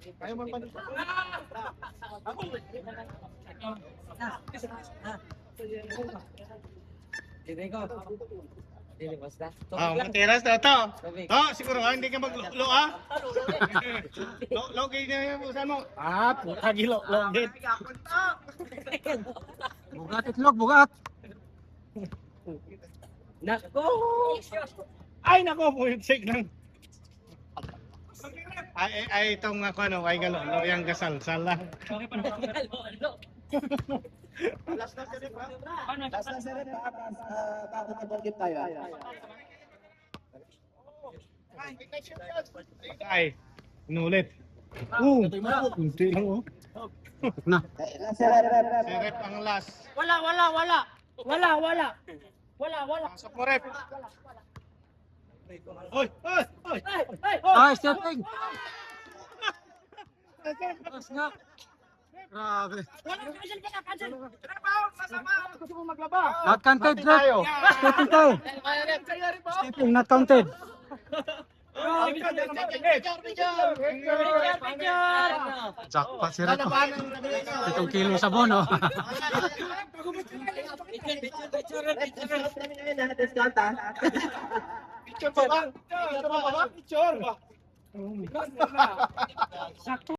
Ayaw mo pa. Dili ko. Dili basta. Matiras na to. Siguro hindi ka maglo Logay na yung usan mo. Puta gilo. Logay. Bugat itlog, bugat. Nako. Ay nako, puwitik lang. Ay itong ano, ay galo, yung gasal, sala. Last na sirip ha? Last na sirip ha? Bakit nabagit tayo? Ay, inulit. Kunti lang oh. Na. Sirip ang last. Wala. Pasok mo rep. Oy! Ay, stepping. Mas nga. Grabe. Not counted, rep. Stepping tayo. Stepping, not counted. Jackpot si Rep. 7 kilo sabon, oh. Picture pa ba? Picture ba?